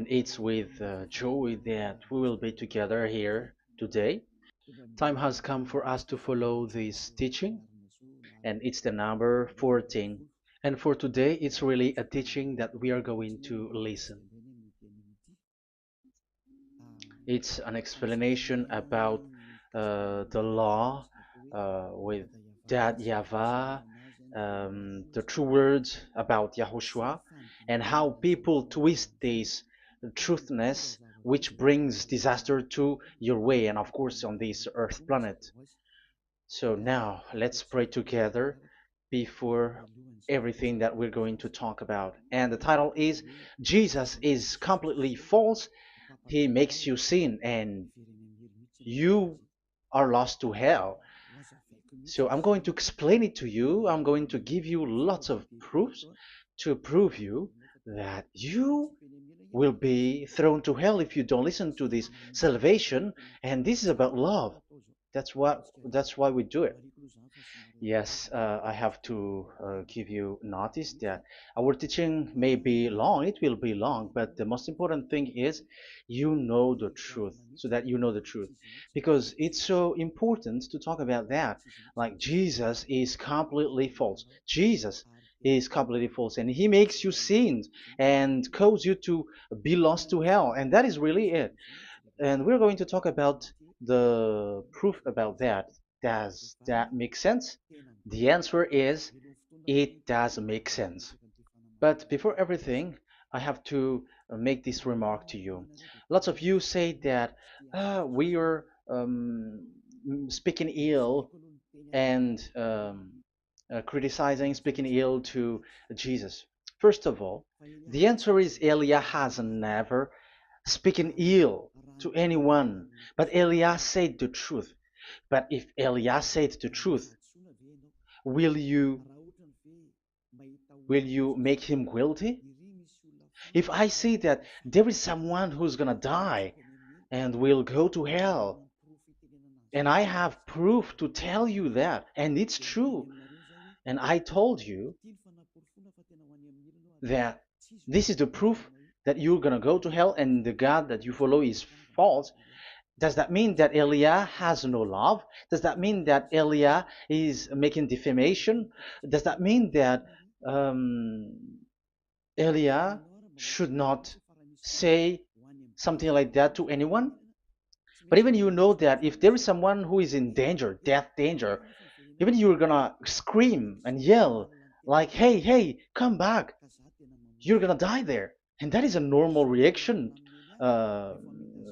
And it's with joy that we will be together here today. Time has come for us to follow this teaching, and it's the number 14. And for today, it's really a teaching that we are going to listen. It's an explanation about the law with that YAHVAH, the true words about YAHOSHUAH, and how people twist this truthness which brings disaster to your way and of course on this earth planet. So now let's pray together before everything that we're going to talk about. And the title is Jesus is completely false. He makes you sin and you are lost to hell. So I'm going to explain it to you. I'm going to give you lots of proofs to prove you that you will be thrown to hell if you don't listen to this salvation. And this is about love. That's why we do it. Yes, I have to give you notice that our teaching may be long, it will be long, but the most important thing is you know the truth, so that you know the truth. Because it's so important to talk about that. Like Jesus is completely false. Jesus is completely false, and he makes you sin and cause you to be lost to hell, and that is really it. And we're going to talk about the proof about that. Does that make sense? The answer is it does make sense. But before everything, I have to make this remark to you. Lots of you say that we are speaking ill and criticizing, speaking ill to Jesus. First of all, the answer is Elia has never speaking ill to anyone, but Elia said the truth. But if Elia said the truth, will you will you make him guilty? If I say that there is someone who's gonna die and will go to hell, and I have proof to tell you that, and it's true, and I told you that this is the proof that you're gonna go to hell and the God that you follow is false, does that mean that Elia has no love? Does that mean that Elia is making defamation? Does that mean that um, Elia should not say something like that to anyone? But even you know that if there is someone who is in danger, death danger, even you're gonna scream and yell like, "Hey, hey, come back! You're gonna die there." And that is a normal reaction uh,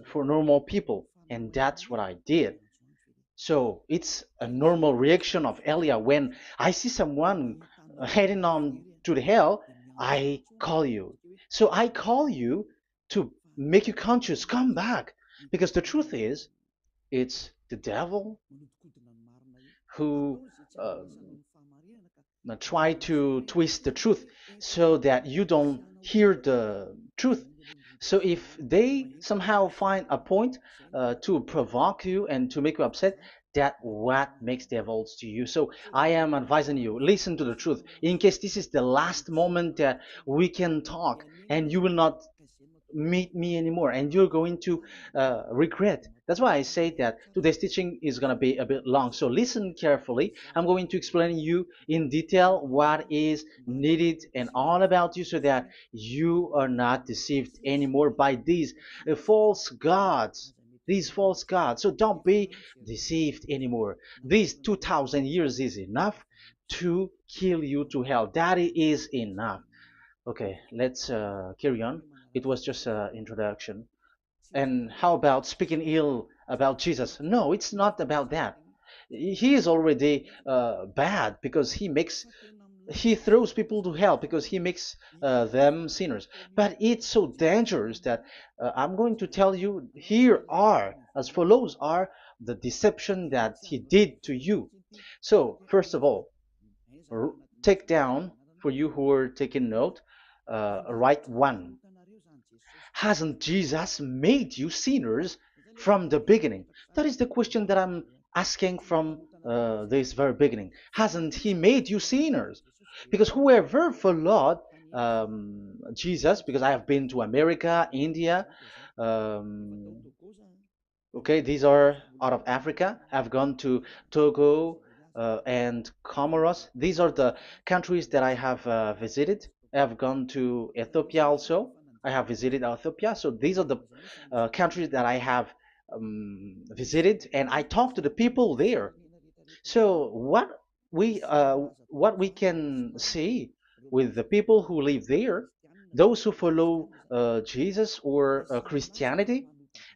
for normal people, and that's what I did. So it's a normal reaction of Elia when I see someone heading on to the hell, I call you. So I call you to make you conscious, come back. Because the truth is, it's the devil who try to twist the truth so that you don't hear the truth. So if they somehow find a point to provoke you and to make you upset, that what makes devils to you. So I am advising you, listen to the truth. In case this is the last moment that we can talk and you will not meet me anymore and you're going to regret. That's why I say that today's teaching is going to be a bit long, so listen carefully. I'm going to explain you in detail what is needed and all about you so that you are not deceived anymore by these false gods. So don't be deceived anymore. These 2000 years is enough to kill you to hell. That is enough. Okay, let's carry on. It was just an introduction. And how about speaking ill about Jesus? No, it's not about that. He is already bad because he throws people to hell because he makes them sinners. But it's so dangerous that I'm going to tell you here are as follows are the deception that he did to you. So first of all, take down for you who are taking note. Write one. Hasn't Jesus made you sinners from the beginning? That is the question that I'm asking from this very beginning. Hasn't he made you sinners? Because whoever followed Jesus, because I have been to America, India. Um, okay, these are out of Africa. I've gone to Togo and Comoros. These are the countries that I have visited. I have gone to Ethiopia also. I have visited Ethiopia. So these are the countries that I have visited, and I talked to the people there. So what we can see with the people who live there, those who follow Jesus or Christianity,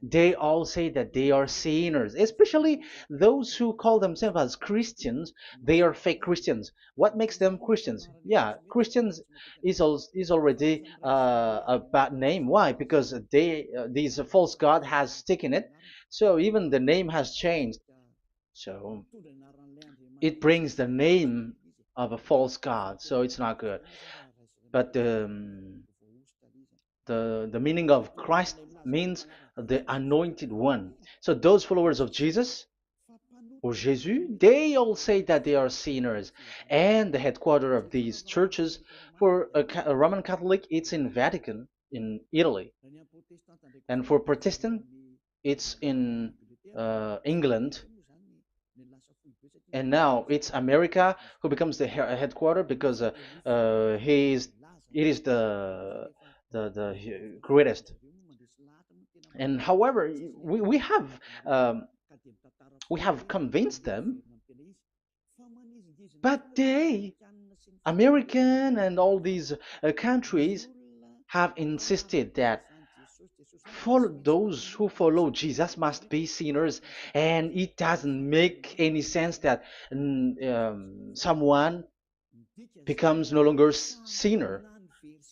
they all say that they are sinners, especially those who call themselves as Christians. They are fake Christians. What makes them Christians? Yeah, Christians is already a bad name. Why? Because these false god has taken it. So even the name has changed. So it brings the name of a false god, so it's not good. But the meaning of Christ means the anointed one. So those followers of Jesus or Jesus, they all say that they are sinners. And the headquarters of these churches for a Roman Catholic, it's in Vatican in Italy, and for Protestant, it's in England, and now it's America who becomes the headquarter because he is it is the greatest. And however, we have um, we have convinced them, but they American and all these countries have insisted that follow those who follow Jesus must be sinners, and it doesn't make any sense that someone becomes no longer sinner,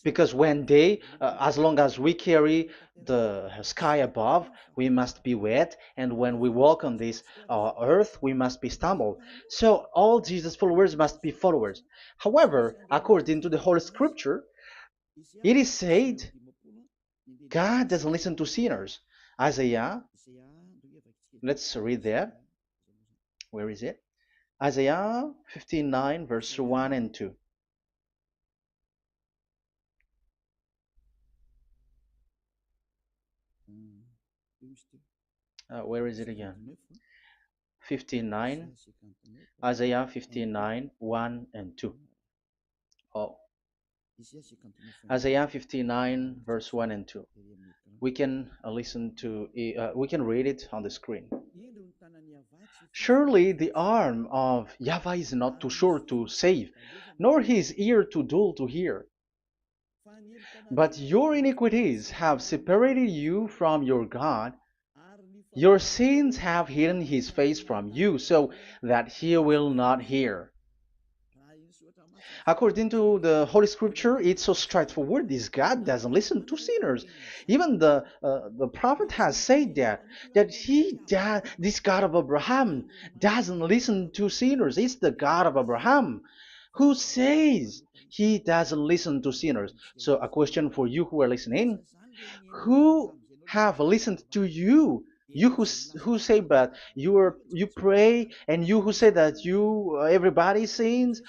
because when they as long as we carry the sky above, we must be wet, and when we walk on this earth, we must be stumbled. So all Jesus followers must be followers. However, according to the Holy Scripture, it is said God doesn't listen to sinners. Isaiah, let's read there. Where is it? Isaiah 59 verse 1 and 2. Where is it again? 59, Isaiah 59, 1 and 2. Oh, Isaiah 59, verse 1 and 2. We can we can read it on the screen. Surely the arm of Yahweh is not too short to save, nor his ear too dull to hear. But your iniquities have separated you from your God. Your sins have hidden his face from you so that he will not hear. According to the Holy Scripture, it's so straightforward. This God doesn't listen to sinners. Even the prophet has said that this God of Abraham doesn't listen to sinners. It's the God of Abraham who says he doesn't listen to sinners. So a question for you who are listening: who have listened to you? You who say that you pray, and you who say that you everybody sins,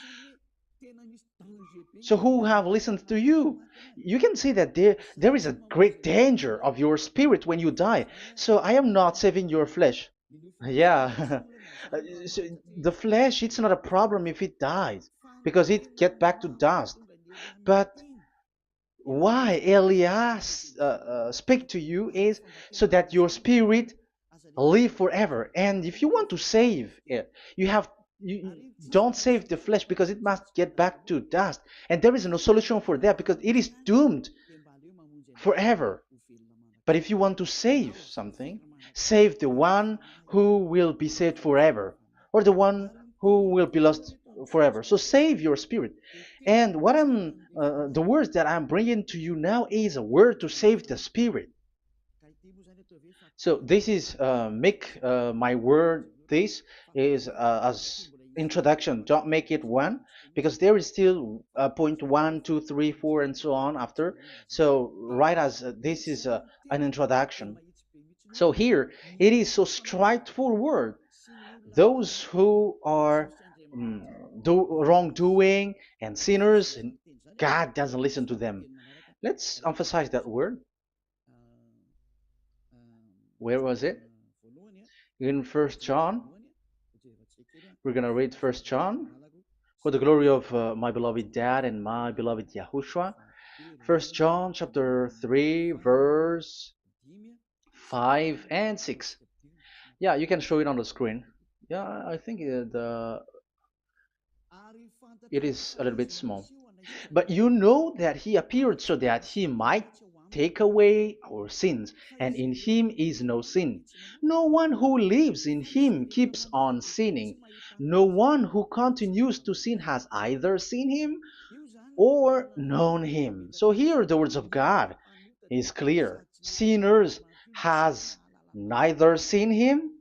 so who have listened to you? You can see that there is a great danger of your spirit when you die. So I am not saving your flesh. Yeah. So the flesh, it's not a problem if it dies, because it get back to dust. But why Elias speak to you is so that your spirit live forever. And if you want to save it, you don't save the flesh, because it must get back to dust, and there is no solution for that because it is doomed forever. But if you want to save something, save the one who will be saved forever, or the one who will be lost forever. So save your spirit. And the words that I'm bringing to you now is a word to save the spirit. So this is make my word. This is as introduction. Don't make it one, because there is still point one, two, three, four, and so on after. So right as this is an introduction. So here it is so straightforward. Those who are do wrongdoing and sinners, God doesn't listen to them. Let's emphasize that word. Where was it? In First John. We're gonna read First John. For the glory of my beloved Dad and my beloved Yahushua. First John chapter 3, verse 5 and 6. Yeah, you can show it on the screen. Yeah, I think it is a little bit small. But you know that he appeared so that he might take away our sins, and in him is no sin. No one who lives in him keeps on sinning. No one who continues to sin has either seen him or known him. So here the words of God is clear. Sinners has neither seen him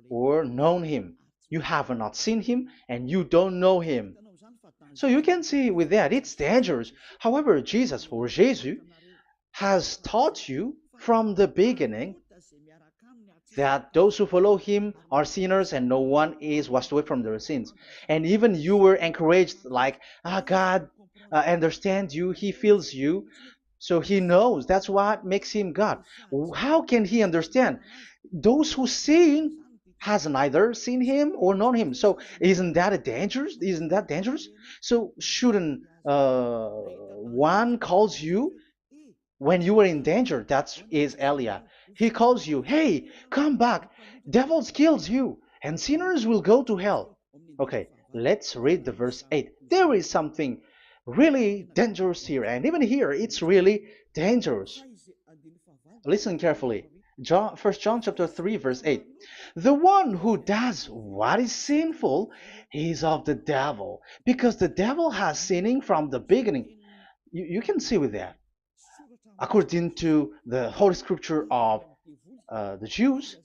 or known him. You have not seen him and you don't know him. So you can see with that it's dangerous. However, Jesus or Jesus has taught you from the beginning that those who follow him are sinners and no one is washed away from their sins. And even you were encouraged like, God understands you, he feels you, so he knows. That's what makes him God. How can he understand? Those who sin has neither seen him or known him. So isn't that a dangerous? Isn't that dangerous? So shouldn't one calls you when you were in danger? That is Elia. He calls you, hey, come back. Devils kills you, and sinners will go to hell. Okay, let's read the verse 8. There is something really dangerous here, and even here it's really dangerous. Listen carefully. John, 1 John chapter 3, verse 8. The one who does what is sinful is of the devil, because the devil has sinning from the beginning. You can see with that. According to the Holy Scripture of the Jews,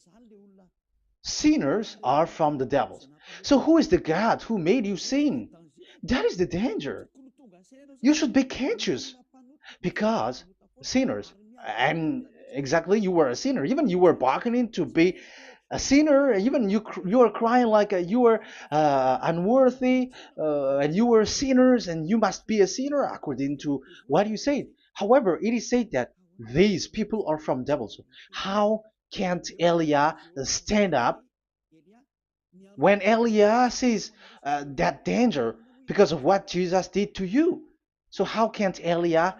sinners are from the devils. So who is the God who made you sin? That is the danger. You should be conscious because sinners, and exactly you were a sinner. Even you were bargaining to be a sinner. Even you were crying like you were unworthy, and you were sinners, and you must be a sinner according to what you said. However, it is said that these people are from devils. How can't Elia stand up when Elia sees that danger because of what Jesus did to you? So how can't Elia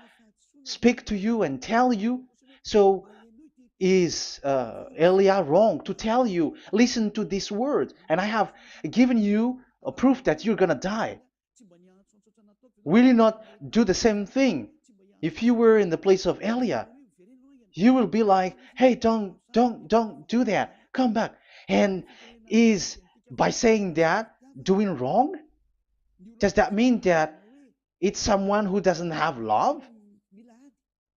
speak to you and tell you? So is Elia wrong to tell you, listen to this word, and I have given you a proof that you're gonna die? Will you not do the same thing? If you were in the place of Elia, you will be like, hey, don't do that, come back. And is by saying that doing wrong? Does that mean that it's someone who doesn't have love,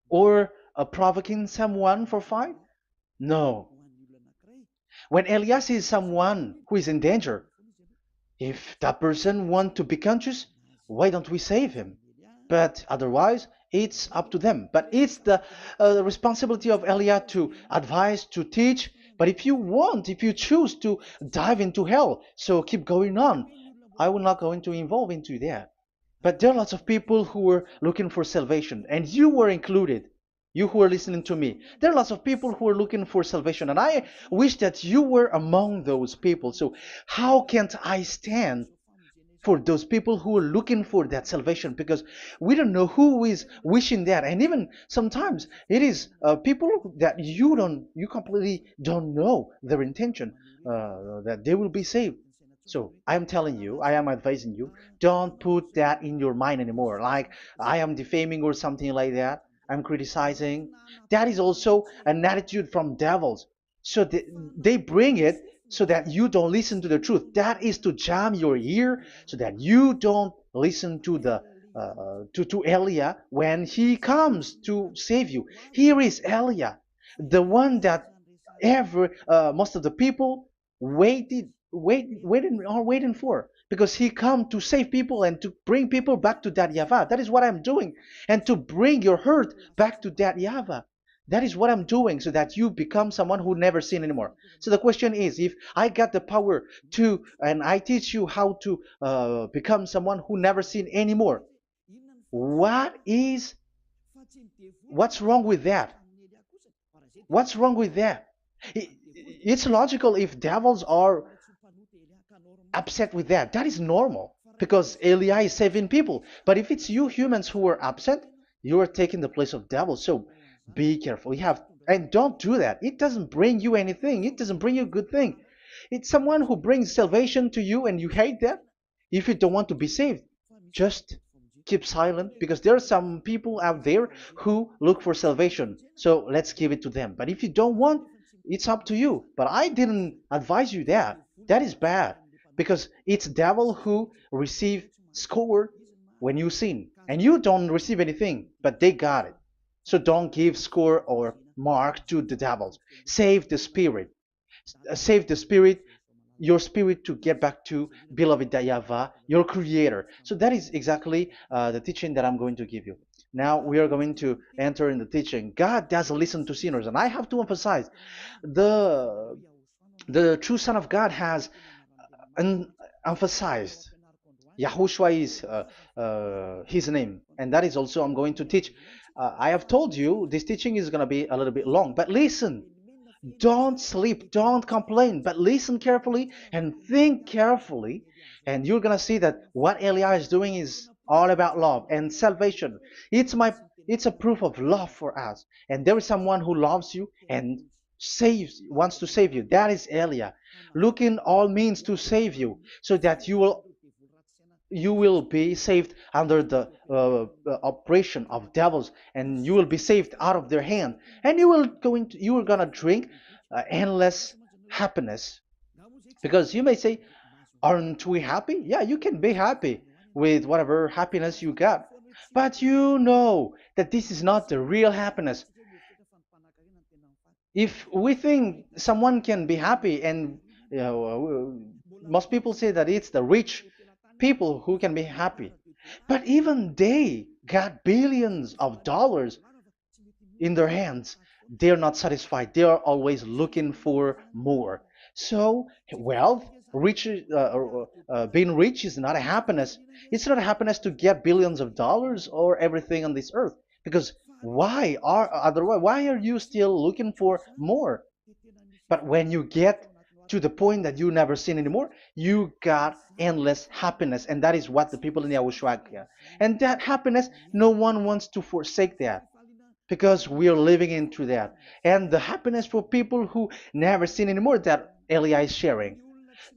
or provoking someone for fight? No. When Elias is someone who is in danger, if that person wants to be conscious, why don't we save him? But otherwise, it's up to them. But it's the responsibility of Elia to advise, to teach. But if you choose to dive into hell, so keep going on. I will not go into involve into that. But there are lots of people who are looking for salvation, and you were included. You who are listening to me, there are lots of people who are looking for salvation, and I wish that you were among those people. So, how can't I stand for those people who are looking for that salvation? Because we don't know who is wishing that, and even sometimes it is people that you completely don't know their intention that they will be saved. So I am telling you, I am advising you, don't put that in your mind anymore. Like I am defaming or something like that. I'm criticizing. That is also an attitude from devils. So they bring it so that you don't listen to the truth. That is to jam your ear so that you don't listen to the to Elia when he comes to save you. Here is Elia, the one that every most of the people waiting for, because he come to save people and to bring people back to that Yahvah. That is what I'm doing, and to bring your hurt back to that Yahvah. That is what I'm doing, so that you become someone who never sin anymore. So the question is, if I got the power and I teach you how to become someone who never sin anymore, What is what's wrong with that? What's wrong with that? It's logical if devils are upset with that. That is normal because Eli is saving people. But if it's you humans who are upset, you are taking the place of devils. So be careful. You have and don't do that. It doesn't bring you anything. It doesn't bring you a good thing. It's someone who brings salvation to you and you hate that. If you don't want to be saved, just keep silent because there are some people out there who look for salvation. So let's give it to them. But if you don't want, it's up to you. But I didn't advise you that. That is bad because it's devil who receive score when you sin and you don't receive anything, but they got it. So don't give score or mark to the devils. Save the spirit. Save the spirit, your spirit to get back to beloved Yahweh, your creator. So that is exactly the teaching that I'm going to give you. Now we are going to enter in the teaching. God doesn't listen to sinners, and I have to emphasize the the true Son of God has emphasized. Yahushua is his name, and that is also I'm going to teach. I have told you this teaching is going to be a little bit long, but listen. Don't sleep, don't complain, but listen carefully and think carefully, and you're gonna see that what Eliah is doing is all about love and salvation. It's a proof of love for us, and there is someone who loves you and wants to save you. That is Eliah, looking all means to save you, so that you will be saved under the oppression of devils, and you will be saved out of their hand, and you are gonna drink endless happiness. Because you may say, aren't we happy? Yeah, you can be happy with whatever happiness you got, but you know that this is not the real happiness. If we think someone can be happy, and most people say that it's the rich people who can be happy, but even they got billions of dollars in their hands, they're not satisfied. They are always looking for more. So wealth, being rich is not a happiness. It's not a happiness to get billions of dollars or everything on this earth. Because why are you still looking for more? But when you get to the point that you never sin anymore, you got endless happiness, and that is what the people in Yahushua get. And that happiness, no one wants to forsake that because we are living into that. And the happiness for people who never sin anymore that Elia is sharing.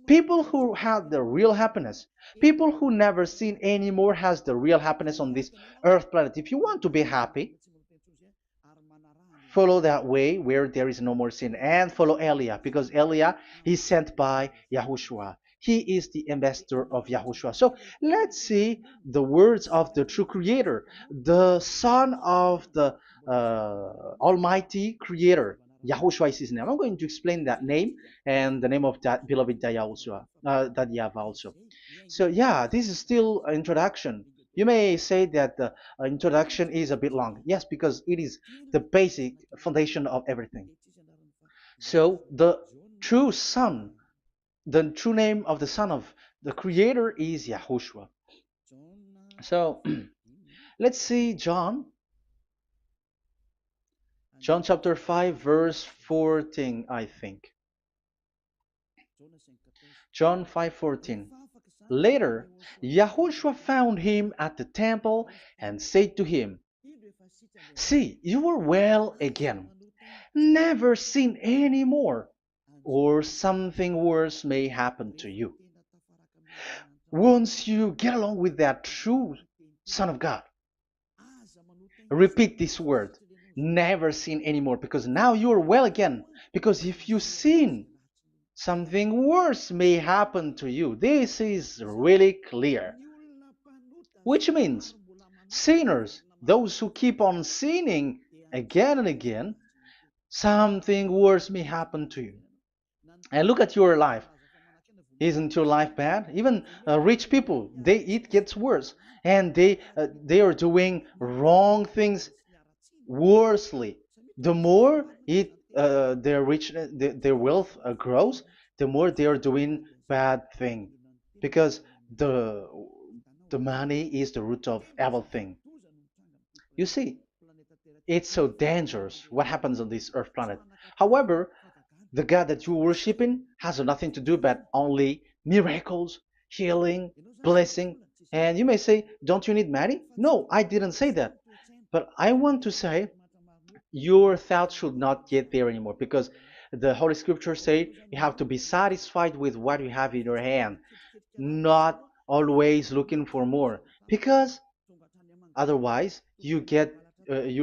People who have the real happiness, people who never sin anymore has the real happiness on this earth planet. If you want to be happy, follow that way where there is no more sin and follow Elia because Elia is sent by Yahushua. He is the ambassador of Yahushua. So let's see the words of the true creator, the son of the almighty creator. Yahushua is his name. I'm going to explain that name and the name of that beloved Yahushua, that Yahweh also. So yeah, this is still an introduction. You may say that the introduction is a bit long. Yes, because it is the basic foundation of everything. So true son, the true name of the son of the creator is Yahushua. So let's see John chapter 5 verse 14, I think. John 5:14. Later, Yahushua found him at the temple and said to him, "See, you are well again. Never sin any more, or something worse may happen to you." Once you get along with that true Son of God, repeat this word. Never sin anymore, because now you are well again. Because if you sin, something worse may happen to you. This is really clear. Which means sinners, those who keep on sinning again and again, something worse may happen to you. And look at your life. Isn't your life bad? Even rich people, it gets worse, and they are doing wrong things worsely. The more their wealth grows, the more they are doing bad thing, because the the money is the root of everything. You see, it's so dangerous what happens on this earth planet. However, the God that you're worshiping has nothing to do but only miracles, healing, blessing. And you may say, don't you need money? No, I didn't say that. But I want to say your thoughts should not get there anymore because the Holy Scripture say you have to be satisfied with what you have in your hand, not always looking for more. Because otherwise, you're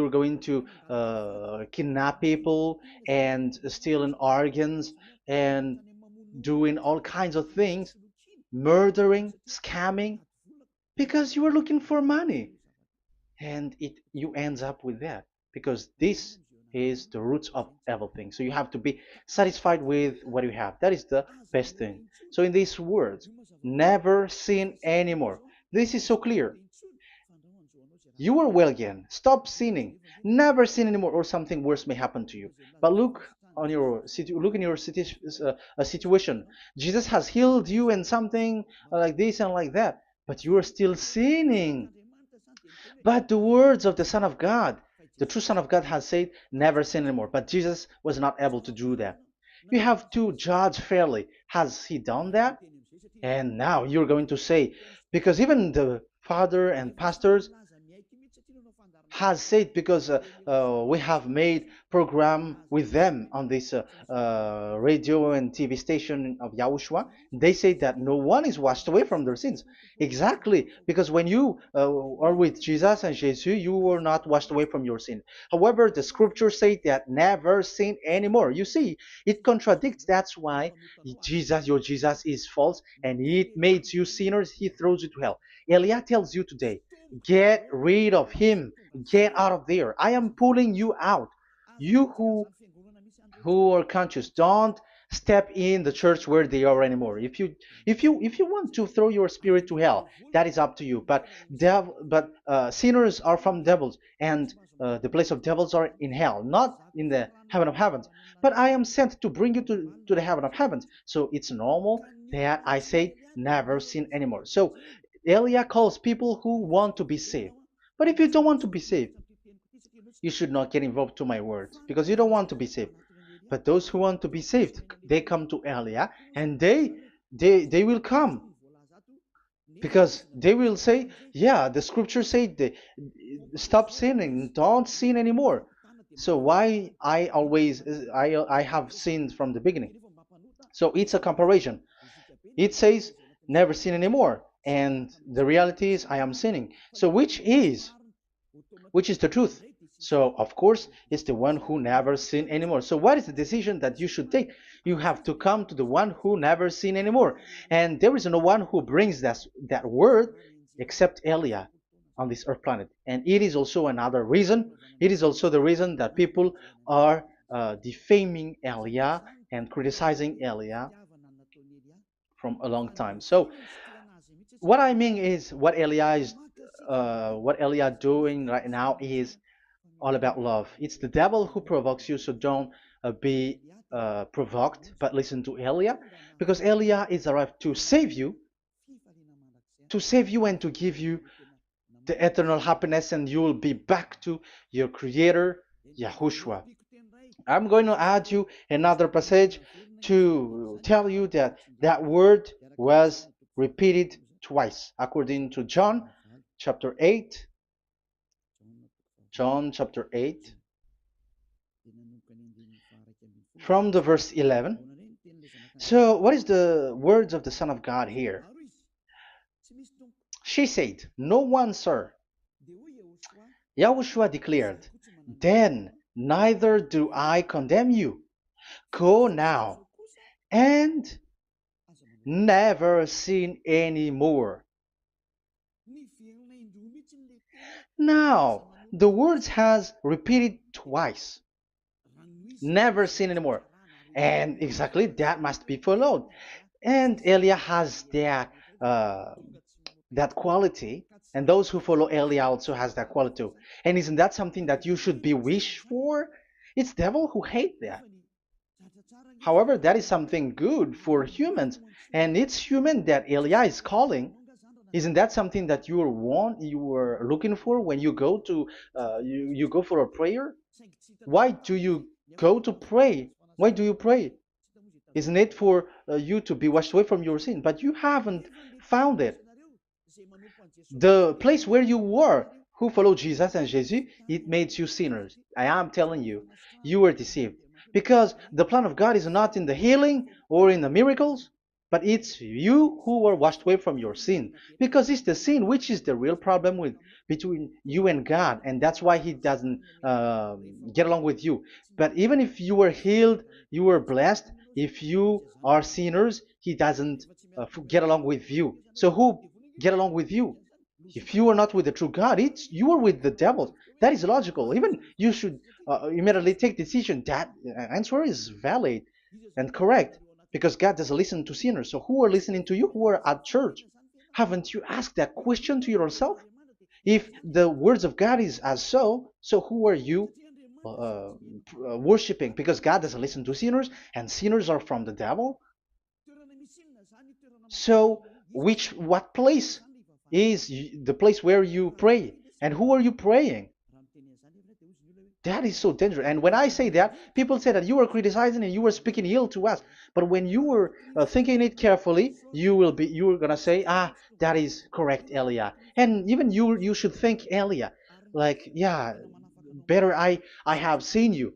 going to kidnap people and stealing organs and doing all kinds of things, murdering, scamming, because you are looking for money, and it you ends up with that because this is the roots of everything. So you have to be satisfied with what you have. That is the best thing. So in these words, never sin anymore. This is so clear. You are well again. Stop sinning. Never sin anymore, or something worse may happen to you. But look in your situation. Jesus has healed you and something like this and like that, but you are still sinning. But the words of the Son of God, the true Son of God, has said, "Never sin anymore." But Jesus was not able to do that. You have to judge fairly. Has he done that? And now you're going to say, because even the father and pastors has said, because we have made program with them on this radio and TV station of Yahushua, they say that no one is washed away from their sins. Exactly, because when you are with Jesus and Jesus, you were not washed away from your sin. However, the scriptures say that never sin anymore. You see, it contradicts. That's why your Jesus is false, and it makes you sinners. He throws you to hell. Elia tells you today, get rid of him. Get out of there. I am pulling you out. You who are conscious, don't step in the church where they are anymore. If you want to throw your spirit to hell, that is up to you. But sinners are from devils, and the place of devils are in hell, not in the heaven of heavens. But I am sent to bring you to the heaven of heavens. So it's normal that I say never sin anymore. So Elia calls people who want to be saved. But if you don't want to be saved, you should not get involved to my words because you don't want to be saved. But those who want to be saved, they come to Elia, and they will come because they will say, yeah, the scriptures say stop sinning, don't sin anymore. So why I have sinned from the beginning? So it's a comparison. It says never sin anymore, and the reality is I am sinning. So which is the truth? So of course it's the one who never sin anymore. So what is the decision that you should take? You have to come to the one who never sin anymore, and there is no one who brings that word except Elia on this earth planet. And it is also another reason. It is also the reason that people are defaming Elia and criticizing Elia from a long time. So what I mean is what Elia doing right now is all about love. It's the devil who provokes you, so don't be provoked, but listen to Elia, because Elia is arrived to save you and to give you the eternal happiness, and you will be back to your Creator, Yahushua. I'm going to add you another passage to tell you that that word was repeated twice, according to chapter 8, John chapter 8, from the verse 11. So, what is the words of the Son of God here? She said, "No one, sir." Yahushua declared, "Then neither do I condemn you. Go now and never sin any more." Now, the words has repeated twice. Never sin anymore. And exactly that must be followed. And Elia has that quality, and those who follow Elia also has that quality too. And isn't that something that you should be wish for? It's devil who hate that. However, that is something good for humans, and it's human that Elia is calling. Isn't that something that you were looking for when you go to you go for a prayer? Why do you go to pray? Why do you pray? Isn't it for you to be washed away from your sin? But you haven't found it. The place where you were, who followed Jesus and Jesus, it made you sinners. I am telling you, you were deceived. Because the plan of God is not in the healing or in the miracles, but it's you who were washed away from your sin. Because it's the sin which is the real problem with between you and God, and that's why He doesn't get along with you. But even if you were healed, you were blessed. If you are sinners, He doesn't get along with you. So who get along with you? If you are not with the true God, it's you are with the devil. That is logical. Even you should immediately take decision. That answer is valid and correct because God doesn't listen to sinners. So who are listening to you? Who are at church? Haven't you asked that question to yourself? If the words of God is as so who are you worshiping? Because God doesn't listen to sinners, and sinners are from the devil. So, what place is the place where you pray? And who are you praying? That is so dangerous. And when I say that, people say that you are criticizing and you are speaking ill to us. But when you were thinking it carefully, you are gonna say, that is correct, Elia. And even you should think Elia, like, yeah, better I have seen you.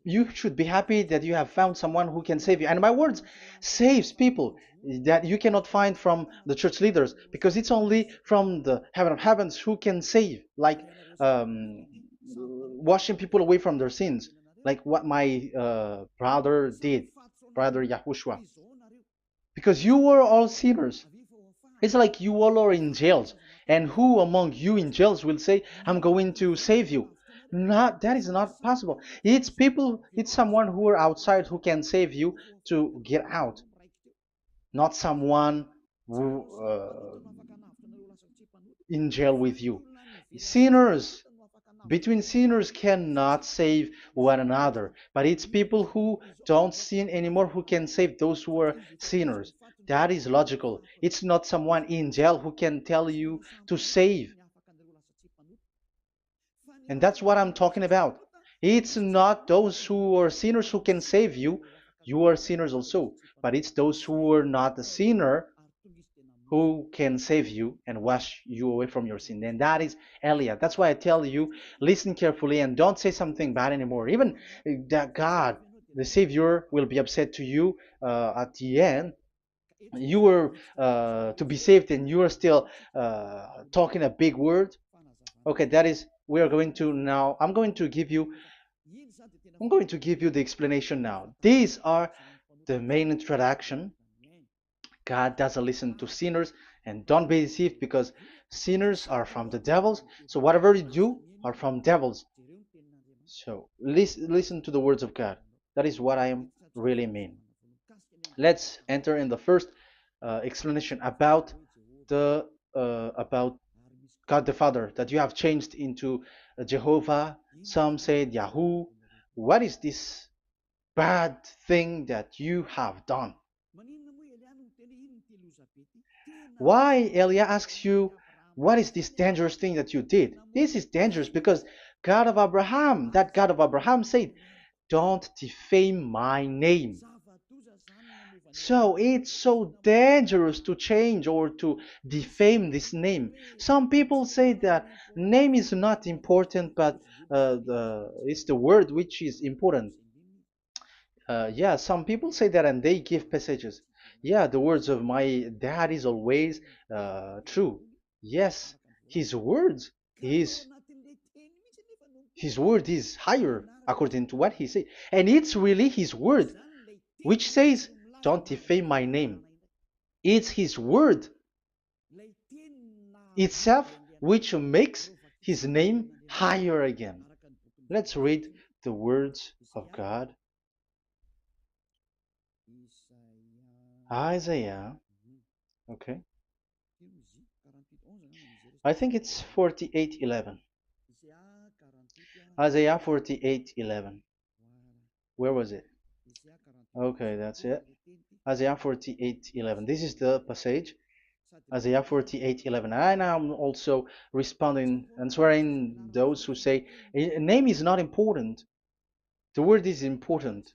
You should be happy that you have found someone who can save you. And my words saves people that you cannot find from the church leaders because it's only from the heaven of heavens who can save, like um, washing people away from their sins, like what my brother did, brother Yahushua. Because you were all sinners. It's like you all are in jails. And who among you in jails will say, I'm going to save you? Not that is not possible. It's people, it's someone who are outside who can save you to get out, not someone who in jail with you. Sinners, between sinners cannot save one another, but it's people who don't sin anymore who can save those who are sinners. That is logical. It's not someone in jail who can tell you to save. And that's what I'm talking about. It's not those who are sinners who can save you. You are sinners also. But it's those who are not a sinner who can save you and wash you away from your sin. And that is Eliah. That's why I tell you, listen carefully and don't say something bad anymore. Even that God, the Savior, will be upset to you at the end. You were to be saved and you are still talking a big word. Okay, that is, we are going to now, I'm going to give you the explanation now. These are the main introduction. God doesn't listen to sinners, and don't be deceived because sinners are from the devils. So whatever you do are from devils. So listen to the words of God. That is what I am really mean. Let's enter in the first explanation about God the Father that you have changed into Jehovah. Some said Yahoo. What is this bad thing that you have done? Why Elia asks you, what is this dangerous thing that you did? This is dangerous because God of Abraham, that God of Abraham said, don't defame my name. So it's so dangerous to change or to defame this name. Some people say that name is not important, but it's the word which is important. Yeah, some people say that and they give passages. Yeah, the words of my dad is always true. Yes, his words is his word is higher according to what he said. And it's really his word which says, don't defame my name. It's his word itself which makes his name higher again. Let's read the words of God. Isaiah, okay. I think it's 48:11. Isaiah 48:11. Where was it? Okay, that's it. Isaiah 48:11. This is the passage. Isaiah 48:11. And I'm also responding, answering those who say a name is not important. The word is important.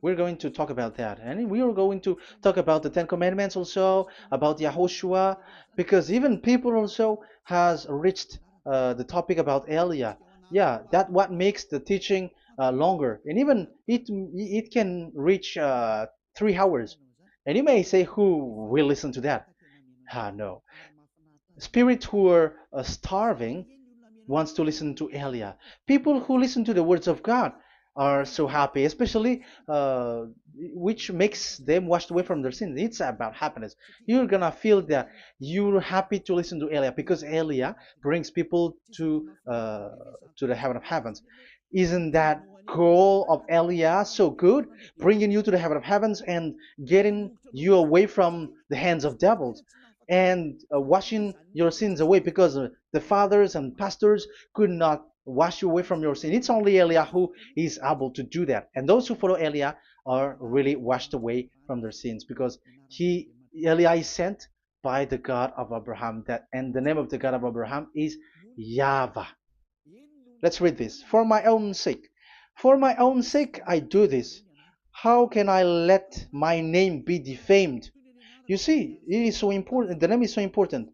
We're going to talk about that. And we are going to talk about the Ten Commandments also, about Yahushua, because even people also has reached the topic about Elia. Yeah, that what makes the teaching longer. And even it can reach 3 hours. And you may say, who will listen to that? Ah, no. Spirits who are starving wants to listen to Elia. People who listen to the words of God are so happy, especially which makes them washed away from their sins. It's about happiness. You're gonna feel that you're happy to listen to Elia because Elia brings people to the heaven of heavens. Isn't that goal of Elia so good, bringing you to the heaven of heavens and getting you away from the hands of devils? And washing your sins away because the fathers and pastors could not wash you away from your sin. It's only Elia who is able to do that. And those who follow Elia are really washed away from their sins because Elia is sent by the God of Abraham. And the name of the God of Abraham is YAHVAH. Let's read this. For my own sake. For my own sake I do this. How can I let my name be defamed? You see, it is so important. The name is so important.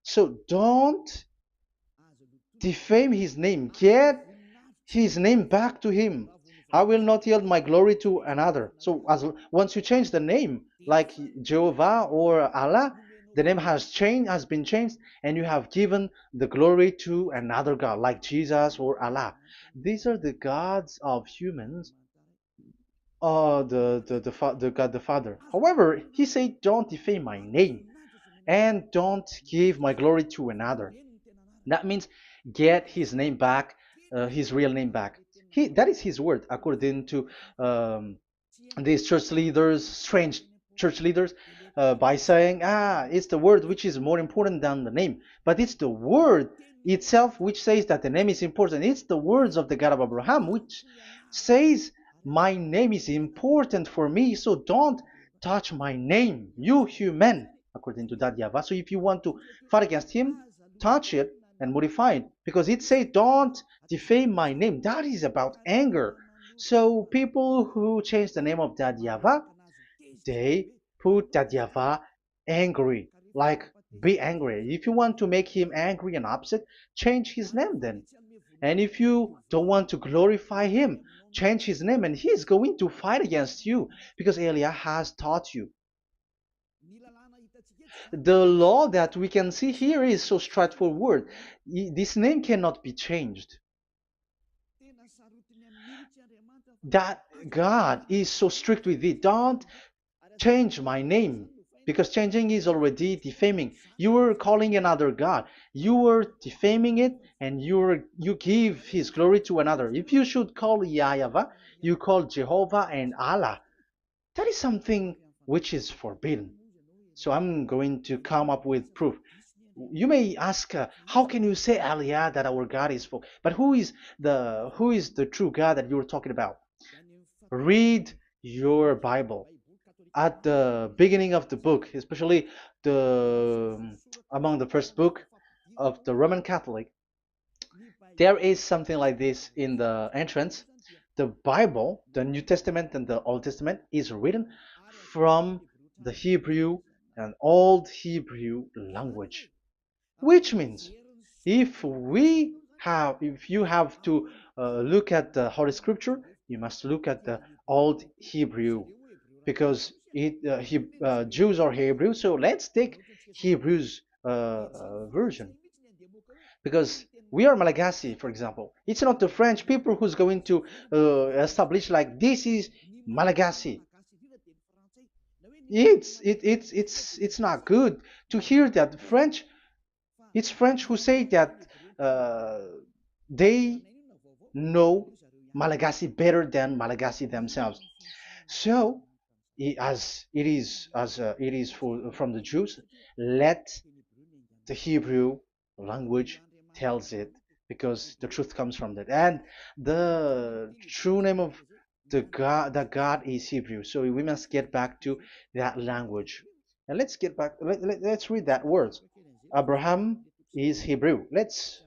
So don't defame his name. Get his name back to him. I will not yield my glory to another. So once you change the name, like Jehovah or Allah, the name has been changed, and you have given the glory to another God, like Jesus or Allah. These are the gods of humans, the God the Father. However, he said, "Don't defame my name, and don't give my glory to another." That means get his name back, his real name back. That is his word, according to um, these church leaders, strange church leaders, by saying, it's the word which is more important than the name. But it's the word itself which says that the name is important. It's the words of the God of Abraham which says, my name is important for me, so don't touch my name, you human, according to that YAHVAH. So if you want to fight against him, touch it and modify it, because it says, don't defame my name. That is about anger. So people who change the name of that YAHVAH, they put that YAHVAH angry, like be angry. If you want to make him angry and upset, change his name then. And if you don't want to glorify him, change his name and he's going to fight against you because Elia has taught you. The law that we can see here is so straightforward. This name cannot be changed. That God is so strict with it. Don't change my name, because changing is already defaming. You are calling another God. You are defaming it, and you give his glory to another. If you should call YAHVAH, you call Jehovah and Allah. That is something which is forbidden. So I'm going to come up with proof. You may ask, how can you say Aliyah that our God is full? But who is the true God that you're talking about? Read your Bible. At the beginning of the book, especially the among the first book of the Roman Catholic, there is something like this in the entrance. The Bible, the New Testament and the Old Testament, is written from the Hebrew and Old Hebrew language, which means if you have to look at the Holy Scripture, you must look at the Old Hebrew, because Jews are Hebrew. So let's take Hebrew's version, because we are Malagasy, for example. It's not the French people who's going to establish like this is Malagasy. It's not good to hear that French. It's French who say that uh, they know Malagasy better than Malagasy themselves. So, as it is from the Jews, let the Hebrew language tells it, because the truth comes from that, and the true name of the God is Hebrew. So we must get back to that language. And let's get back. Let's read that word. Abraham is Hebrew. Let's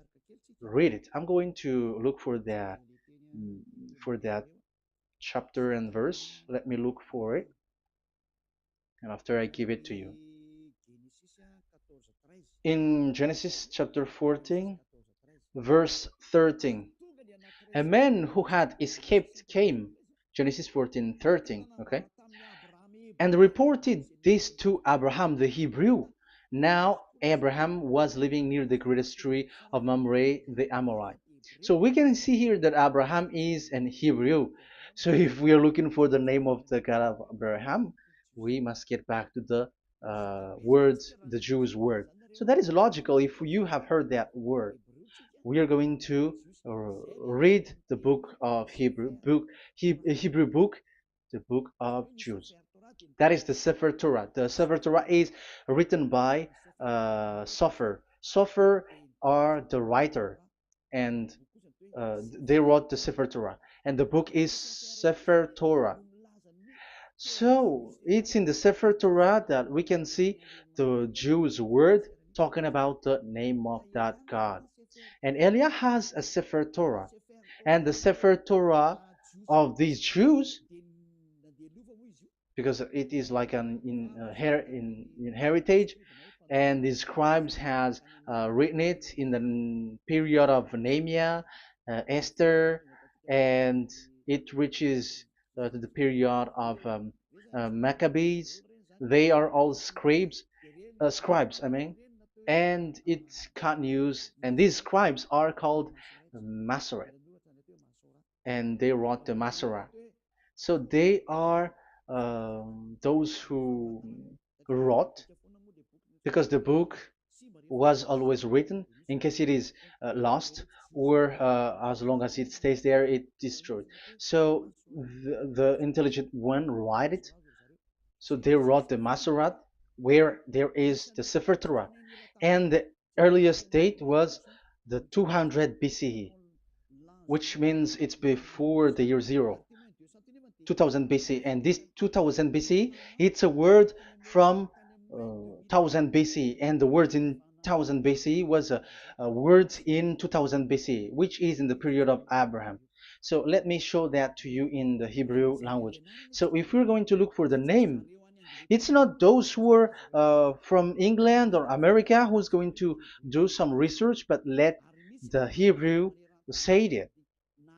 read it. I'm going to look mm, for that chapter and verse. Let me look for it, and after I give it to you. In Genesis chapter 14, verse 13, a man who had escaped came, Genesis 14:13, okay, and reported this to Abraham the Hebrew. Now Abraham was living near the greatest tree of Mamre the Amorite. So we can see here that Abraham is an Hebrew. So if we are looking for the name of the God of Abraham, we must get back to the word, the Jewish word. So that is logical. If you have heard that word, we are going to read the book of Hebrew book, the book of Jews. That is the Sefer Torah. The Sefer Torah is written by Sofer. Sofer are the writer, and they wrote the Sefer Torah, and the book is Sefer Torah. So it's in the Sefer Torah that we can see the Jews' word talking about the name of that God. And Elia has a Sefer Torah, and the Sefer Torah of these Jews, because it is like an in heritage, and the scribes has written it in the period of Nehemiah, Esther, and it reaches to the period of Maccabees. They are all scribes, I mean, and it continues, and these scribes are called Masoret, and they wrote the Masorah. So they are those who wrote, because the book was always written in case it is lost, or as long as it stays there, it destroyed. So the intelligent one write it. So they wrote the Masorat, where there is the Sefer Torah, and the earliest date was the 200 BCE, which means it's before the year zero. 2000 BC, and this 2000 BC, it's a word from 1000 BC, and the word in 1000 BC was a word in 2000 BC, which is in the period of Abraham. So let me show that to you in the Hebrew language. So if we're going to look for the name, it's not those who are from England or America who's going to do some research, but let the Hebrew say it.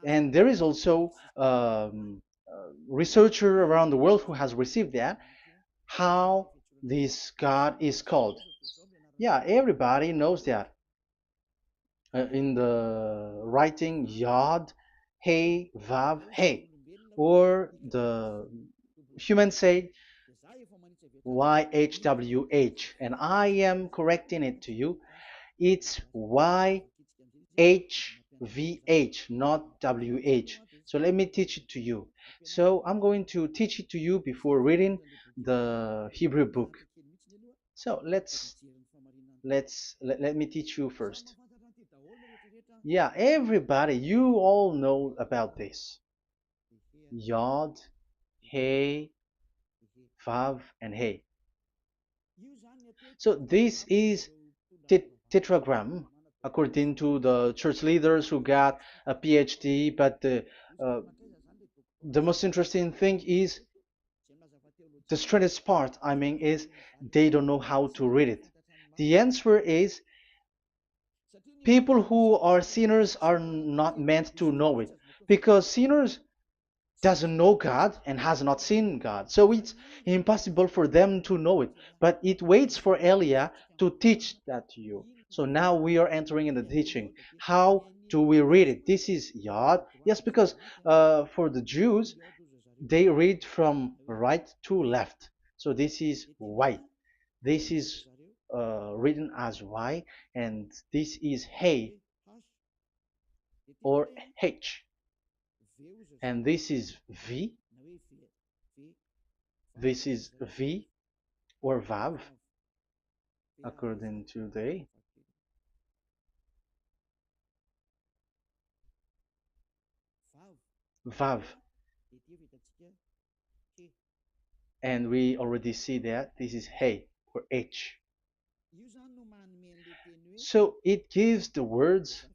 And there is also researcher around the world who has received that, how this God is called. Yeah, everybody knows that. In the writing Yod, Hey, Vav, Hey, or the human say YHWH, and I am correcting it to you. It's YHVH, not WH. So let me teach it to you. So I'm going to teach it to you before reading the Hebrew book. So let me teach you first. Yeah, everybody, you all know about this. Yod, Hey, Vav, and Hey. So this is tetragram, according to the church leaders who got a PhD. But the most interesting thing is, the strangest part, I mean, is they don't know how to read it. The answer is, people who are sinners are not meant to know it, because sinners doesn't know God and has not seen God. So it's impossible for them to know it. But it waits for Elia to teach that to you. So now we are entering in the teaching. How do we read it? This is Yod. Yes, because for the Jews, they read from right to left. So this is Y. This is written as Y, and this is Hey or H. And this is V. This is V or Vav, according to the Vav. And we already see that this is Hey. or H. So it gives the words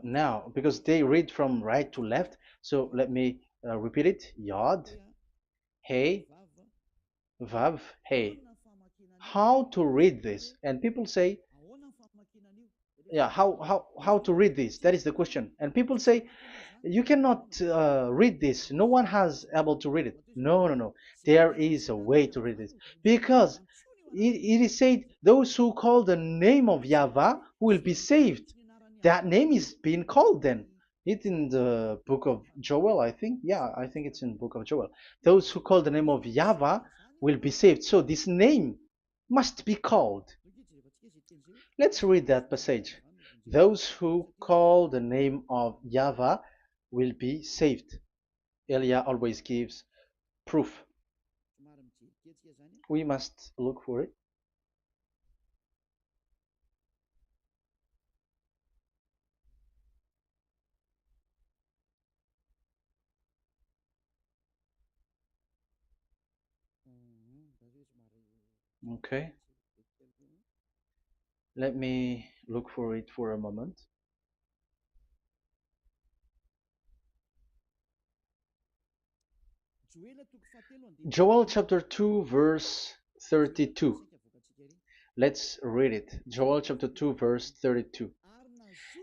now because they read from right to left. So let me repeat it. Yod, Hey, Vav, Hey. How to read this? And people say, yeah, how to read this? That is the question. And people say, you cannot read this. No one has able to read it. No, no, no. There is a way to read this because it is said those who call the name of Yahweh will be saved. That name is being called then. It's in the book of Joel, I think. Yeah, I think it's in the book of Joel. Those who call the name of Yahweh will be saved. So this name must be called. Let's read that passage. Those who call the name of Yahweh will be saved. Elia always gives proof. We must look for it. Okay, let me look for it for a moment. Joel chapter 2, verse 32. Let's read it. Joel chapter 2, verse 32.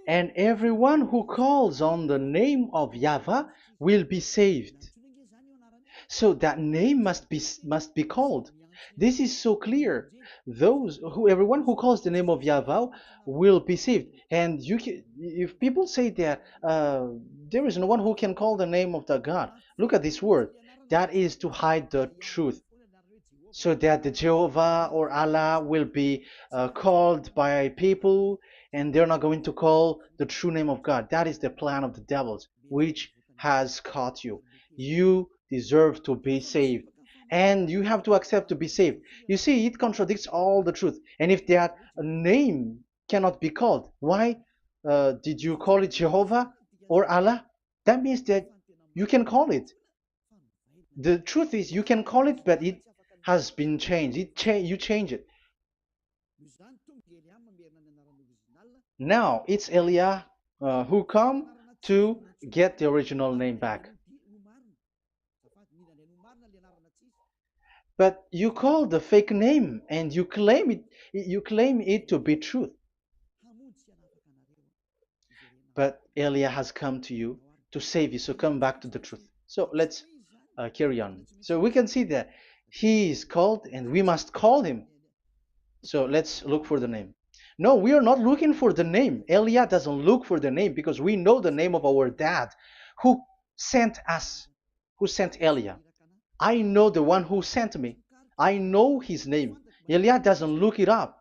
And everyone who calls on the name of Yahweh will be saved. So that name must be called. This is so clear. Everyone who calls the name of Yahweh will be saved. And if people say that there is no one who can call the name of the God, look at this word. That is to hide the truth so that the Jehovah or Allah will be called by people and they're not going to call the true name of God. That is the plan of the devils, which has caught you. You deserve to be saved. And you have to accept to be saved. You see, it contradicts all the truth. And if that name cannot be called, why did you call it Jehovah or Allah? That means that you can call it. The truth is, you can call it, but it has been changed. You change it. Now it's Elia who come to get the original name back. But you call the fake name and you claim it to be truth. But Elia has come to you to save you, so come back to the truth. So let's carry on. So we can see that he is called and we must call him. So let's look for the name. No, we are not looking for the name. Elia doesn't look for the name because we know the name of our dad who sent us, who sent Elia. I know the one who sent me. I know his name. Elia doesn't look it up.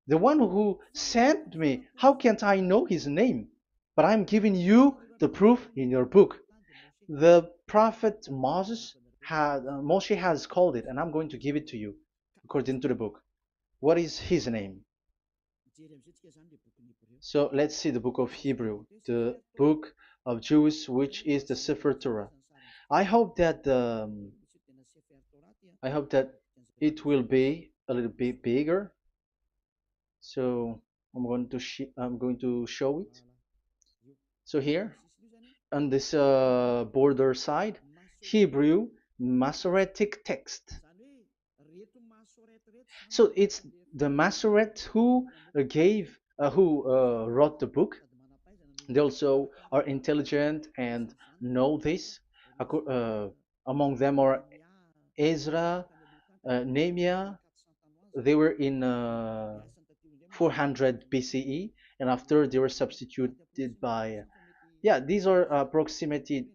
The one who sent me, how can't I know his name? But I'm giving you the proof in your book. The prophet Moshe has called it, and I'm going to give it to you according to the book. What is his name? So let's see the book of Hebrew, the book of Jews, which is the Sefer Torah. I hope that it will be a little bit bigger. So I'm going to show it. So here on this border side, Hebrew Masoretic text. So it's the Masoret who wrote the book. They also are intelligent and know this. Among them are Ezra, Nehemiah. They were in 400 BCE, and after they were substituted by, yeah, these are approximated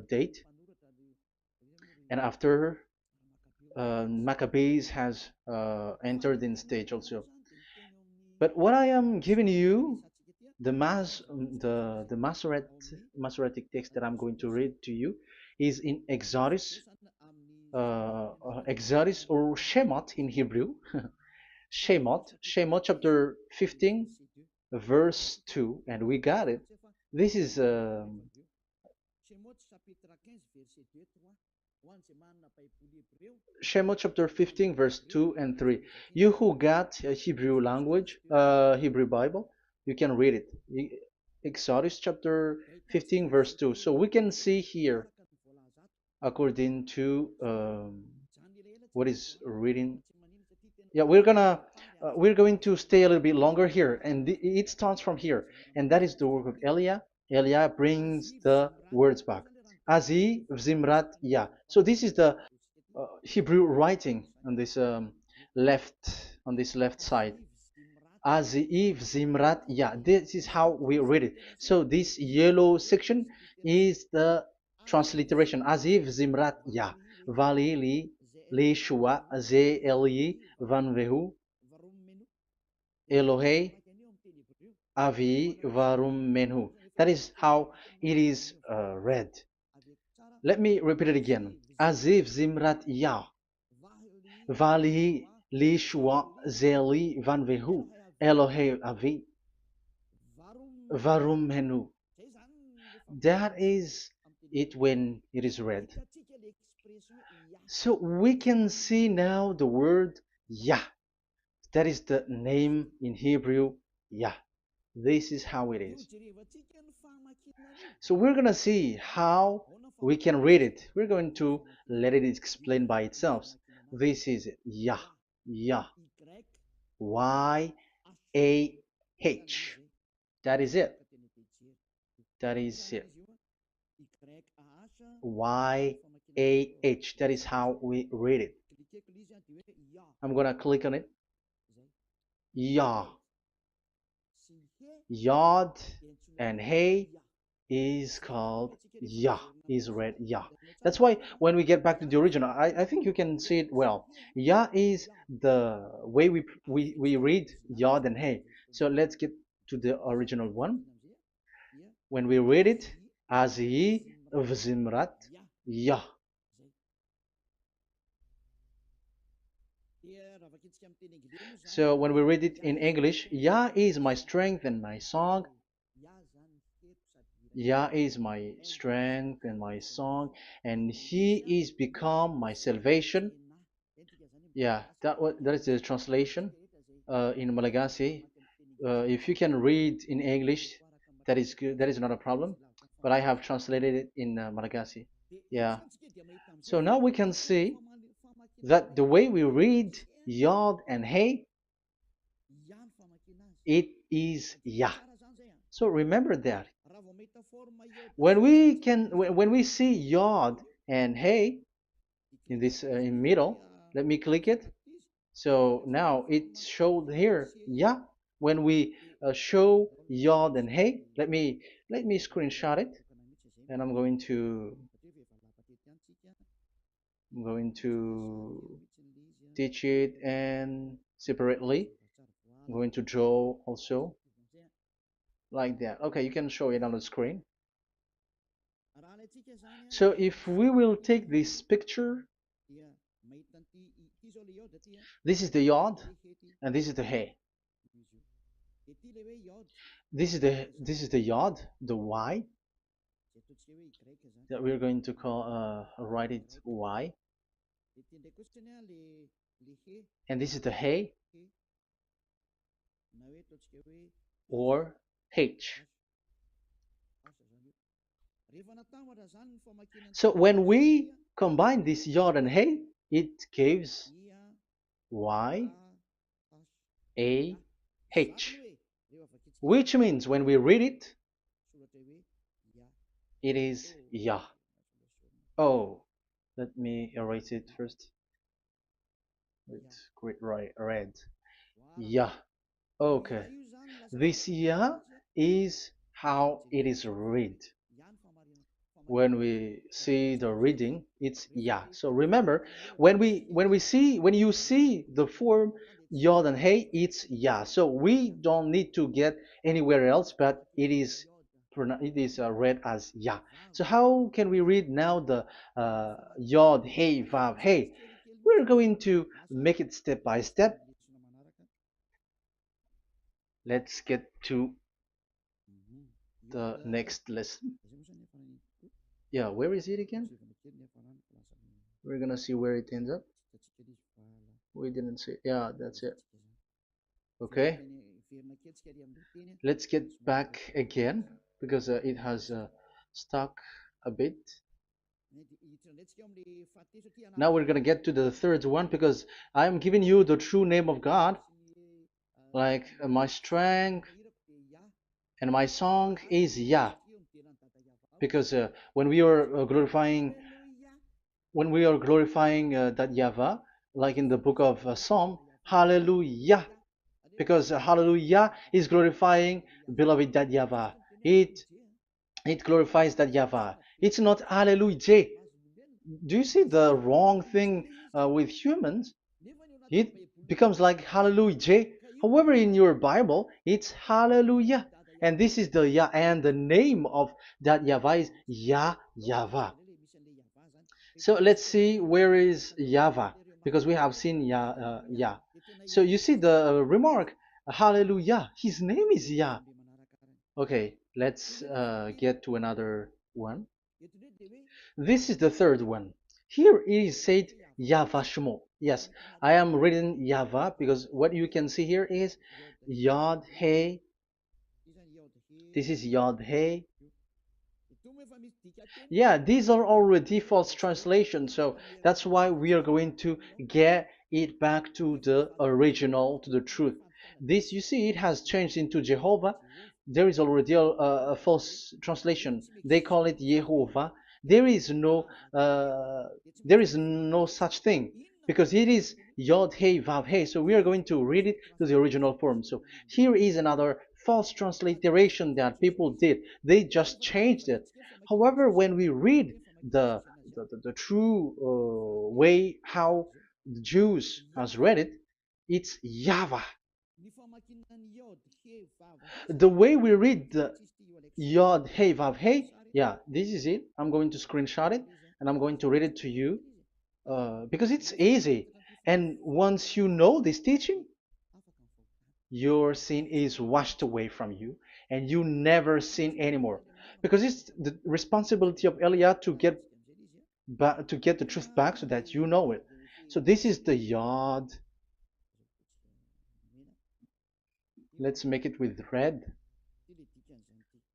date. And after Maccabees has entered in stage also. But what I am giving you, the Masoretic text that I'm going to read to you, is in Exodus or Shemot in Hebrew, Shemot chapter 15, verse 2, and we got it. This is Shemot chapter 15, verse 2 and 3. You who got a Hebrew language, Hebrew Bible, you can read it. Exodus chapter 15, verse 2. So we can see here, according to what is reading. Yeah, we're going to stay a little bit longer here, and it starts from here, and that is the work of Eliah. Eliah brings the words back. Azi vzimrat ya. So this is the Hebrew writing on this left side. Aziv Zimrat Ya. This is how we read it. So this yellow section is the transliteration. Aziv Zimrat Ya. Vali li shua ze eli van vehu Elohei avi varum menhu. That is how it is read. Let me repeat it again. Aziv Zimrat Ya. Vali li shua ze eli van vehu Elohei avi varum menhu. That is it when it is read. So we can see now the word Yah. That is the name in Hebrew, Yah. This is how it is. So we're going to see how we can read it. We're going to let it explain by itself. This is it. Yah. Yah. Y-A-H. That is it. That is it. Y-A-H. That is how we read it. I'm going to click on it. Yah. Yod and Hey is called Yah, is read Yah. That's why when we get back to the original, I think you can see it well. Yah is the way we read Yod and Hey. So let's get to the original one. When we read it, Azi Vzimrat Yah. So when we read it in English, Yah is my strength and my song. Yah is my strength and my song, and He is become my salvation. Yeah, that is the translation in Malagasy. If you can read in English, that is good. That is not a problem. But I have translated it in Malagasy. Yeah. So now we can see that the way we read Yod and Hey, it is Yah. So remember that. When we see Yod and Hey in this in middle, let me click it. So now it showed here, yeah. When we show Yod and Hey, let me screenshot it, and I'm going to teach it and separately. I'm going to draw also like that. Okay, you can show it on the screen. So if we will take this picture, this is the Yod and this is the Hey. This is the Yod, the Y that we're going to call write it Y, and this is the Hey or H. So when we combine this Yod and Hey, it gives Y A H, which means when we read it, it is Yah. Oh, let me erase it first with great red. Yah. Okay. This Yah is how it is read. When we see the reading, it's Yah. So remember, when you see the form Yod and Hey, it's Yah. So we don't need to get anywhere else, but it is read as Yah. So how can we read now the Yod, Hey, Vav, Hey? We're going to make it step by step. Let's get to the next lesson. Yeah, where is it again? We're gonna see where it ends up. We didn't see. Yeah, that's it. Okay. Let's get back again because it has stuck a bit. Now we're gonna get to the third one because I'm giving you the true name of God, like my strength and my song is Yah, because when we are glorifying that Yahweh, like in the book of Psalm, Hallelujah, because Hallelujah is glorifying beloved that Yahweh. It it glorifies that Yahweh. It's not Hallelujah. Do you see the wrong thing with humans? It becomes like Hallelujah. However, in your Bible, it's Hallelujah. And this is the Yah, and the name of that Yahweh is Yahweh. So let's see where is Yahweh, because we have seen Yah. So you see the remark, Hallelujah. His name is Yah. Okay, let's get to another one. This is the third one. Here it is said YAHVAH. Yes, I am reading Yahvah because what you can see here is Yod Hey. This is Yod Hey. Yeah, these are already false translations, so that's why we are going to get it back to the original, to the truth. This, you see, it has changed into Jehovah. There is already a false translation. They call it Yehovah. There is no, uh, there is no such thing because it is Yod Hey Vav Hey. So we are going to read it to the original form. So here is another false transliteration that people did. They just changed it. However, when we read the true way how the Jews has read it, it's Yahweh. The way we read the Yod Hey Vav Hey, yeah, this is it. I'm going to screenshot it and I'm going to read it to you because it's easy. And once you know this teaching, your sin is washed away from you and you never sin anymore because it's the responsibility of Eliah to get back, to get the truth back so that you know it. So this is the Yod. Let's make it with red.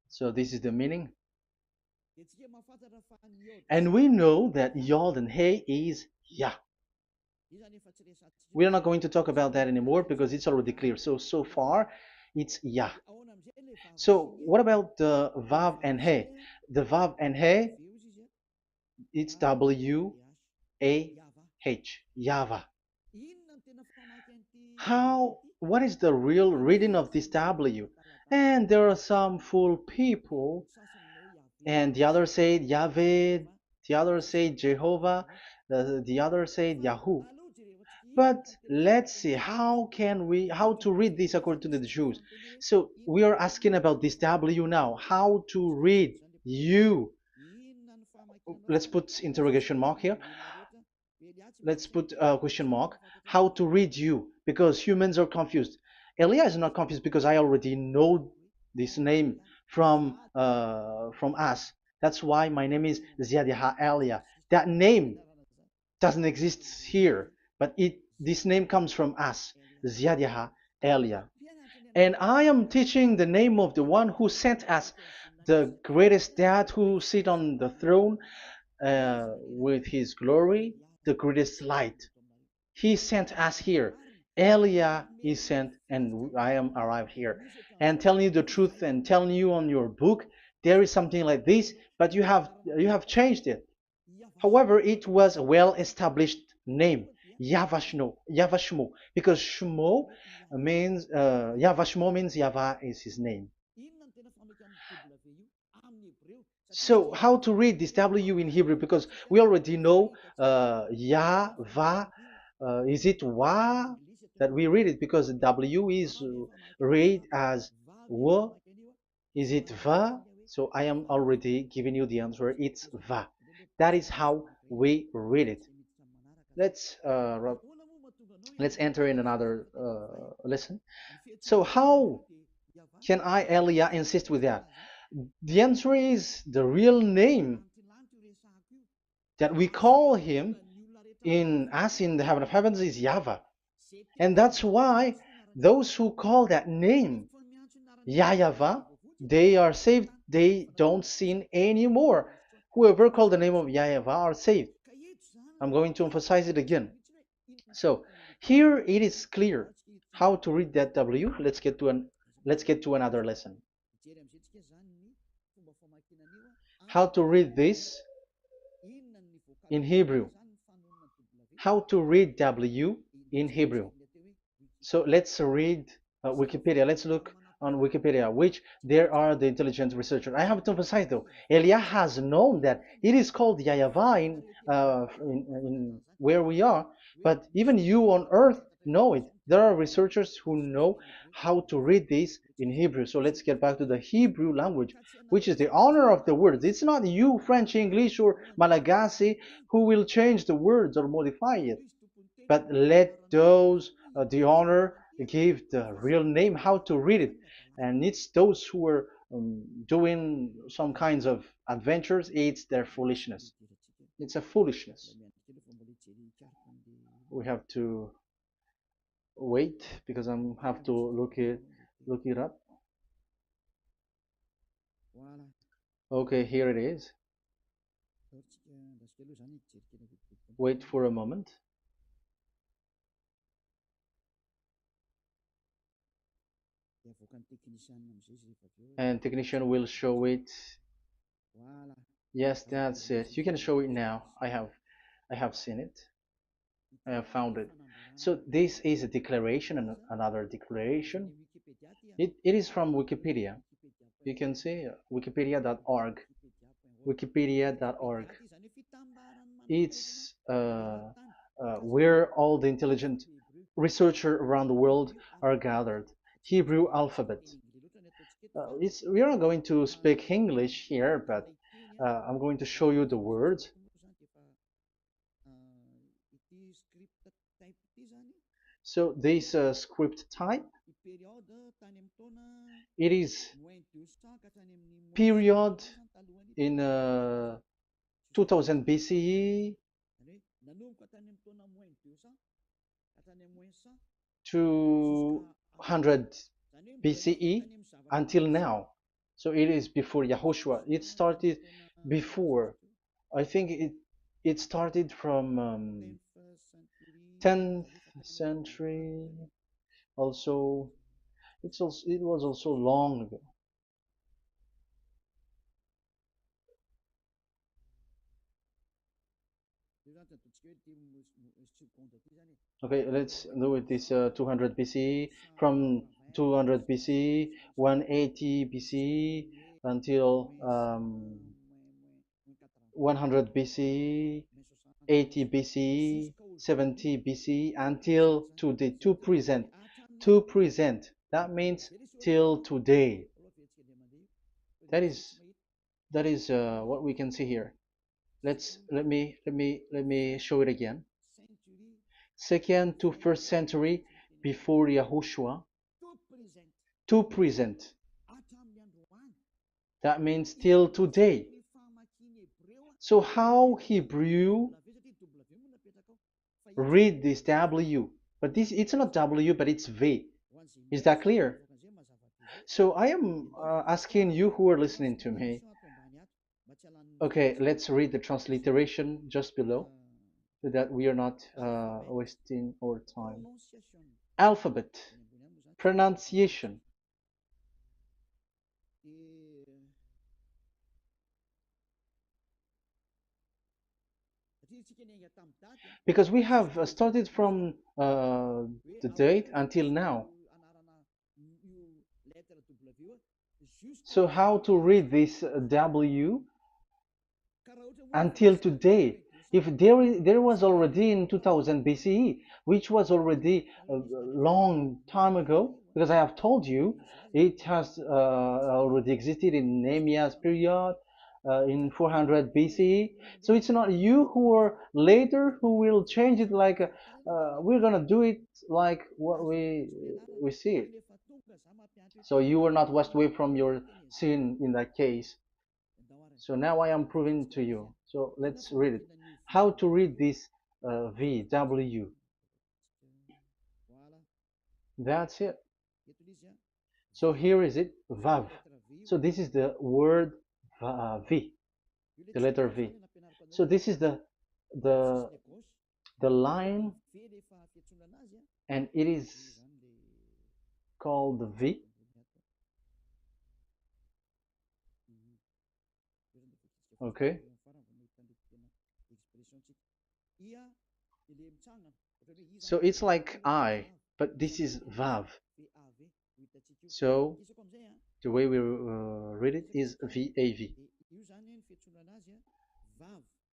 So this is the meaning, and we know that Yod and Hey is Yah. We are not going to talk about that anymore because it's already clear. So far it's Yah. So what about the Vav and He? The Vav and He, it's W-A-H, Yahvah. What is the real reading of this W? And there are some fool people, and the other said Yahweh, the other said Jehovah, the other said Yahoo. But let's see how to read this according to the Jews. So we are asking about this W now. How to read you? Let's put interrogation mark here. Let's put a question mark. How to read you? Because humans are confused. Elia is not confused because I already know this name from us. That's why my name is Ziadiha Elia. That name doesn't exist here, but this name comes from us, Ziadiha Elia. And I am teaching the name of the one who sent us, the greatest dad who sit on the throne with his glory, the greatest light. He sent us here. Elia is sent, and I am arrived here. And telling you the truth and telling you on your book, there is something like this, but you have changed it. However, it was a well-established name, Yahvah, because Shmo means Yahvah means Yahvah is his name. So how to read this W in Hebrew? Because we already know Yahvah. Is it Wa that we read it? Because W is read as W. Is it Va? So I am already giving you the answer. It's Va. That is how we read it. Let's let's enter in another lesson. So how can I, Elia, insist with that? The answer is the real name that we call him in as in the heaven of heavens is YAHVAH. And that's why those who call that name YAHVAH, they are saved. They don't sin anymore. Whoever called the name of YAHVAH are saved. I'm going to emphasize it again. So here it is clear how to read that W. Let's get to another lesson. How to read this in Hebrew. How to read W in Hebrew. So let's read Wikipedia. Let's look on Wikipedia, which there are the intelligent researchers. I have to emphasize though, Elia has known that it is called YAHVAH in where we are, but even you on earth know it. There are researchers who know how to read this in Hebrew. So let's get back to the Hebrew language, which is the honor of the words. It's not you, French, English, or Malagasy, who will change the words or modify it, but let those the honor give the real name how to read it, and it's those who are doing some kinds of adventures. It's their foolishness. It's a foolishness. We have to wait because I have to look it up. Okay, here it is. Wait for a moment. And technician will show it. Yes, that's it. You can show it now. I have seen it. I have found it. So this is a declaration and another declaration. It is from Wikipedia. You can see wikipedia.org. Wikipedia.org. It's where all the intelligent researchers around the world are gathered. Hebrew alphabet. We are not going to speak English here, but I'm going to show you the words. So this script type, it is period in 2000 BCE to 100 BCE until now. So it is before Yahushua. It started before. I think it started from 10th century. Also, it was also long ago. Okay, let's do it this 200 BCE, from 200 BCE, 180 BCE until 100 BCE, 80 BCE, 70 BCE until today, to present. To present. That means till today. That is what we can see here. Let me show it again. Second to first century before Yahushua, to present. That means till today. So how Hebrew read this W? But this, it's not W, but it's V. Is that clear? So I am asking you who are listening to me. Okay, let's read the transliteration just below, so that we are not wasting our time. Alphabet, pronunciation. Because we have started from the date until now. So how to read this W until today? If there was already in 2000 BCE, which was already a long time ago, because I have told you it has already existed in Nehemiah's period, in 400 BCE. So it's not you who are later who will change it, like we're gonna do it like what we see it. So you were not washed away from your sin in that case. So now I am proving to you. So let's read it. How to read this V, W. That's it. So here is it, Vav. So this is the word V, the letter V. So this is the the line, and it is called V. Okay. So it's like I, but this is Vav. So the way we read it is VAV.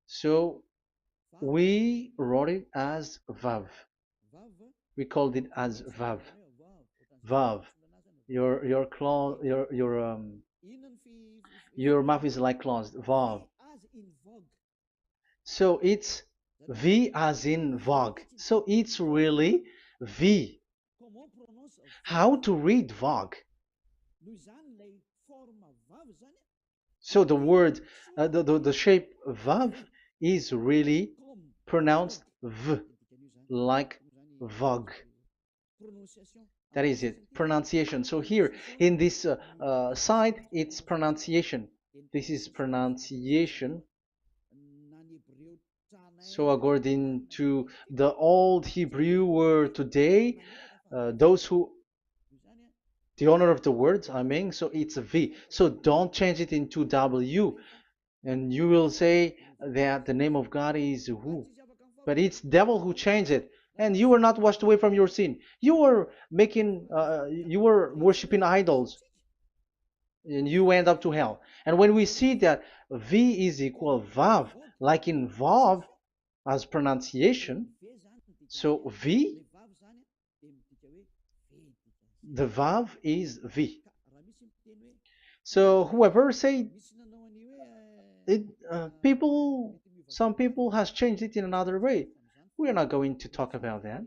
So we wrote it as Vav. We called it as Vav. Vav. Your claw, your mouth is like closed. Vav. So it's V as in Vogue. So it's really V. How to read Vogue? So the word, the shape Vav is really pronounced V, like Vogue. That is it, pronunciation. So here in this side, it's pronunciation. This is pronunciation. So according to the old Hebrew word today, those who, the owner of the word, I mean, so it's a V. So don't change it into W, and you will say that the name of God is who. But it's devil who changed it, and you were not washed away from your sin. You were you were worshiping idols, and you end up to hell. And when we see that V is equal Vav, like in Vav as pronunciation, so V, the Vav is V. So whoever say it, some people has changed it in another way. We are not going to talk about that.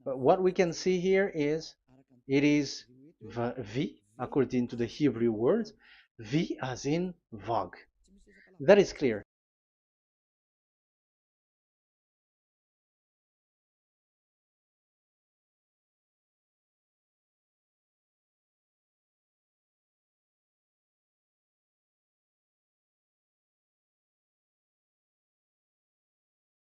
But what we can see here is it is V according to the Hebrew word, V as in Vogue. That is clear.